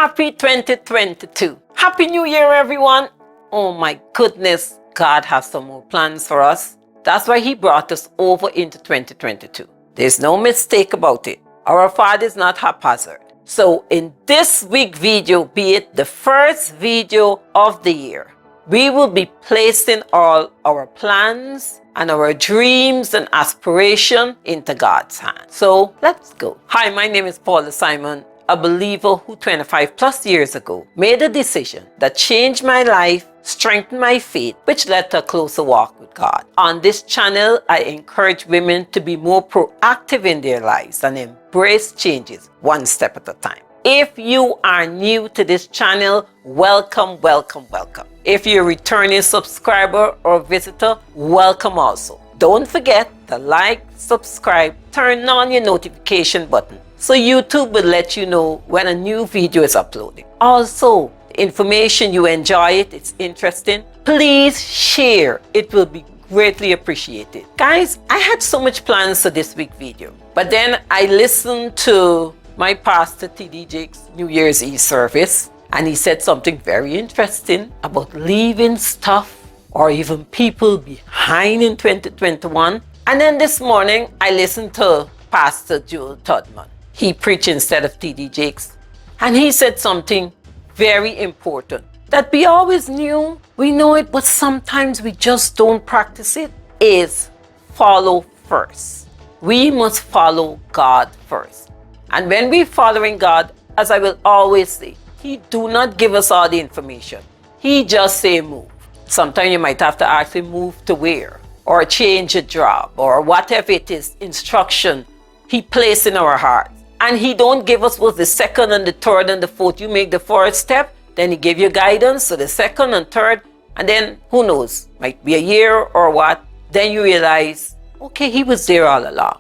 Happy 2022. Happy New Year, everyone. Oh my goodness, God has some more plans for us. That's why He brought us over into 2022. There's no mistake about it. Our Father is not haphazard. So in this week video, be it the first video of the year, we will be placing all our plans and our dreams and aspiration into God's hand. So let's go. Hi, my name is Paula Simon, a believer who 25 plus years ago made a decision that changed my life, strengthened my faith, which led to a closer walk with God. On this channel, I encourage women to be more proactive in their lives and embrace changes one step at a time. If you are new to this channel, welcome, welcome, welcome. If you're a returning subscriber or visitor, welcome also. Don't forget to like, subscribe, turn on your notification button so YouTube will let you know when a new video is uploaded. Also, information you enjoy it's interesting, please share. It will be greatly appreciated. Guys, I had so much plans for this week video, but then I listened to my pastor T.D. Jake's New Year's Eve service, and he said something very interesting about leaving stuff or even people behind in 2021. And then this morning, I listened to Pastor Joel Todman. He preached instead of T.D. Jakes, and he said something very important that we always knew, we know it, but sometimes we just don't practice it, is follow first. We must follow God first. And when we're following God, as I will always say, He do not give us all the information. He just say move. Sometimes you might have to ask Him move to where, or change a job, or whatever it is, instruction He placed in our hearts. And He don't give us was the second and the third and the fourth. You make the first step, then He give you guidance, so the second and third, and then who knows, might be a year or what, then you realize, okay, He was there all along.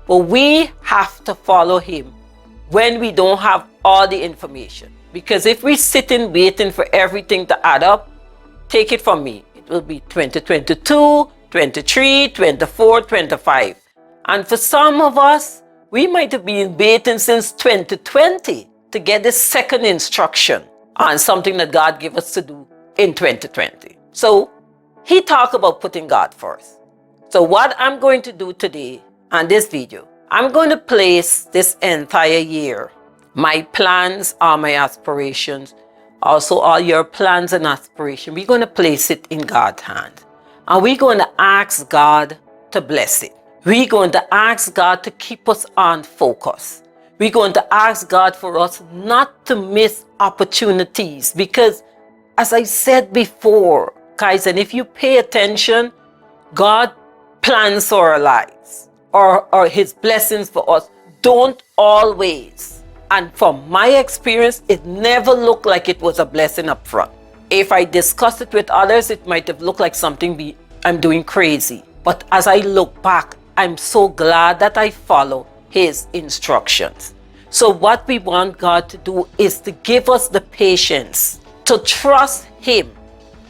But we have to follow Him when we don't have all the information. Because if we sit and waiting for everything to add up, take it from me, it will be 2022, 23, 24, 25. And for some of us, we might have been waiting since 2020 to get the second instruction on something that God gave us to do in 2020. So He talked about putting God first. So what I'm going to do today on this video, I'm going to place this entire year, my plans are my aspirations, also all your plans and aspirations, we're going to place it in God's hand. And we're going to ask God to bless it. We're going to ask God to keep us on focus. We're going to ask God for us not to miss opportunities, because as I said before, guys, and if you pay attention, God plans for our lives or His blessings for us don't always, and from my experience, it never looked like it was a blessing up front. If I discussed it with others, it might have looked like something I'm doing crazy. But as I look back, I'm so glad that I follow His instructions. So what we want God to do is to give us the patience to trust Him.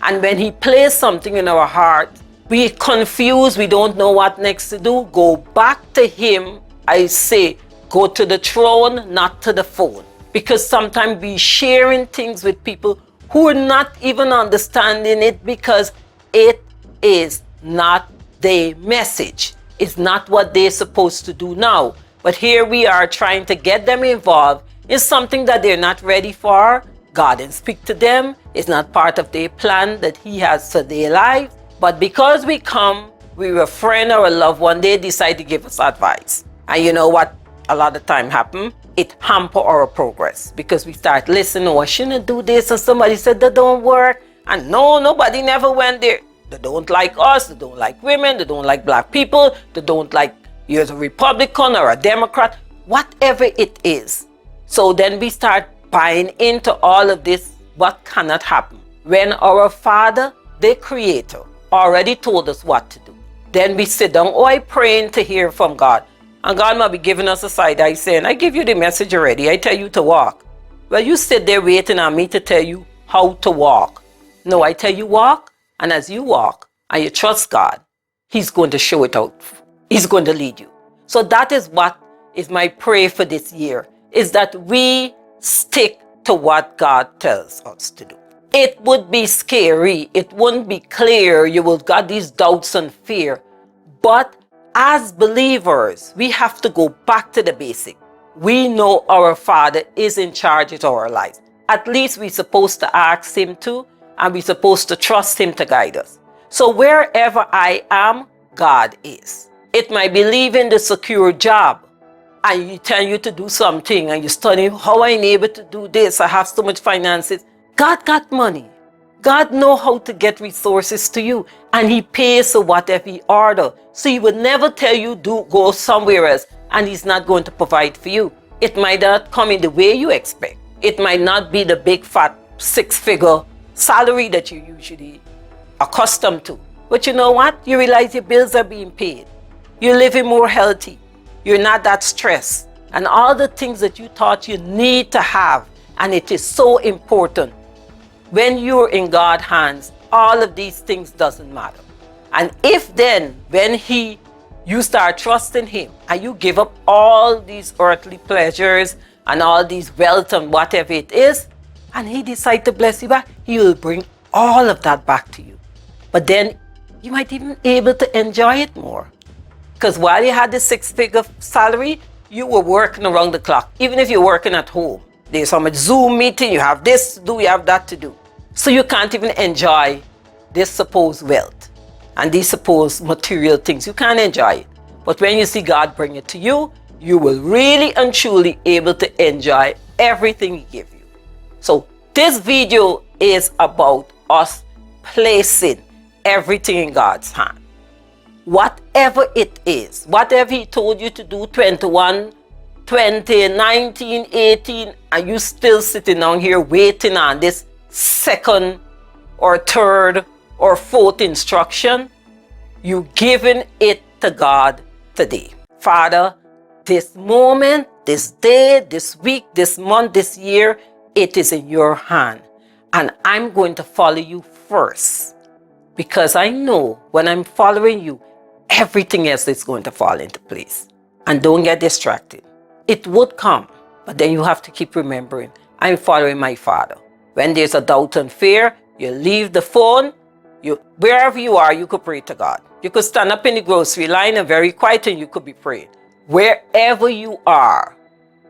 And when He places something in our heart, we're confused, we don't know what next to do, go back to Him. I say, go to the throne, not to the phone. Because sometimes we're sharing things with people who are not even understanding it, because it is not their message. It's not what they're supposed to do now. But here we are trying to get them involved in something that they're not ready for. God didn't speak to them. It's not part of their plan that He has for their life. But because we come, we're a friend or a loved one, they decide to give us advice. And you know what a lot of time happen? It hamper our progress, because we start listening, oh, I shouldn't do this, and somebody said that don't work. And no, nobody never went there. They don't like us, they don't like women, they don't like black people, they don't like you're a Republican or a Democrat, whatever it is. So then we start buying into all of this, what cannot happen. When our Father, the Creator, already told us what to do, then we sit down, oh, I praying to hear from God. And God might be giving us a side eye saying, I give you the message already, I tell you to walk. Well, you sit there waiting on me to tell you how to walk. No, I tell you walk, and as you walk and you trust God, He's going to show it out. He's going to lead you. So that is what is my prayer for this year, is that we stick to what God tells us to do. It would be scary. It wouldn't be clear. You will got these doubts and fear. But as believers, we have to go back to the basic. We know our Father is in charge of our lives. At least we're supposed to ask Him to, and we're supposed to trust Him to guide us. So wherever I am, God is. It might be leaving the secure job, and He tell you to do something, and you study, how I'm able to do this, I have so much finances. God got money. God know how to get resources to you, and He pays for whatever He order. So He would never tell you go somewhere else, and He's not going to provide for you. It might not come in the way you expect. It might not be the big fat 6-figure salary that you usually accustomed to. But you know what? You realize your bills are being paid. You're living more healthy. You're not that stressed. And all the things that you thought you need to have, and it is so important. When you're in God's hands, all of these things doesn't matter. And if then, when you start trusting Him, and you give up all these earthly pleasures and all these wealth and whatever it is, and He decides to bless you back, He will bring all of that back to you. But then you might even be able to enjoy it more. Because while you had the 6-figure salary, you were working around the clock. Even if you're working at home, there's so much Zoom meeting, you have this to do, you have that to do. So you can't even enjoy this supposed wealth and these supposed material things. You can't enjoy it. But when you see God bring it to you, you will really and truly able to enjoy everything He gives you. So this video is about us placing everything in God's hand. Whatever it is, whatever He told you to do 21, 20, 19, 18, and you still sitting down here waiting on this second or third or fourth instruction, you giving it to God today. Father, this moment, this day, this week, this month, this year, it is in your hand. And I'm going to follow you first. Because I know when I'm following you, everything else is going to fall into place. And don't get distracted. It would come, but then you have to keep remembering, I'm following my Father. When there's a doubt and fear, you leave the phone, wherever you are, you could pray to God. You could stand up in the grocery line and very quiet and you could be praying. Wherever you are,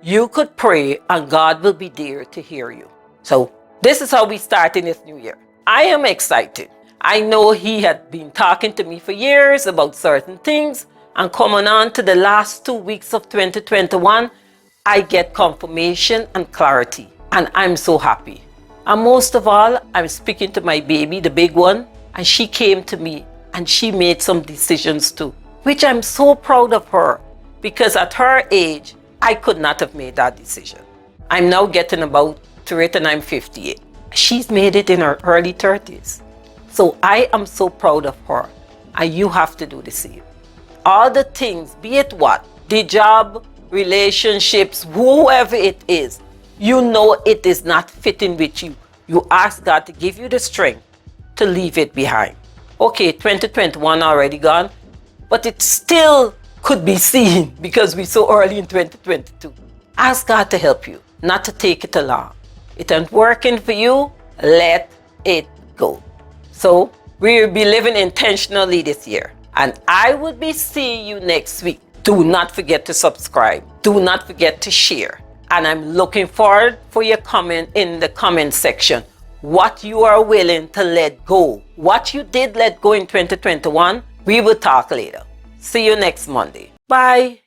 you could pray and God will be there to hear you. So this is how we start in this new year. I am excited. I know He had been talking to me for years about certain things, and coming on to the last 2 weeks of 2021, I get confirmation and clarity, and I'm so happy. And most of all, I'm speaking to my baby, the big one, and she came to me and she made some decisions too, which I'm so proud of her, because at her age, I could not have made that decision. I'm now getting about to it and I'm 58. She's made it in her early 30s. So I am so proud of her, and you have to do the same. All the things, be it what, the job, relationships, whoever it is, you know it is not fitting with you. You ask God to give you the strength to leave it behind. Okay, 2021 already gone, but it still could be seen because we're so early in 2022. Ask God to help you, not to take it along. It ain't working for you, let it go. So we'll be living intentionally this year. And I will be seeing you next week. Do not forget to subscribe. Do not forget to share. And I'm looking forward for your comment in the comment section. What you are willing to let go. What you did let go in 2021, we will talk later. See you next Monday. Bye.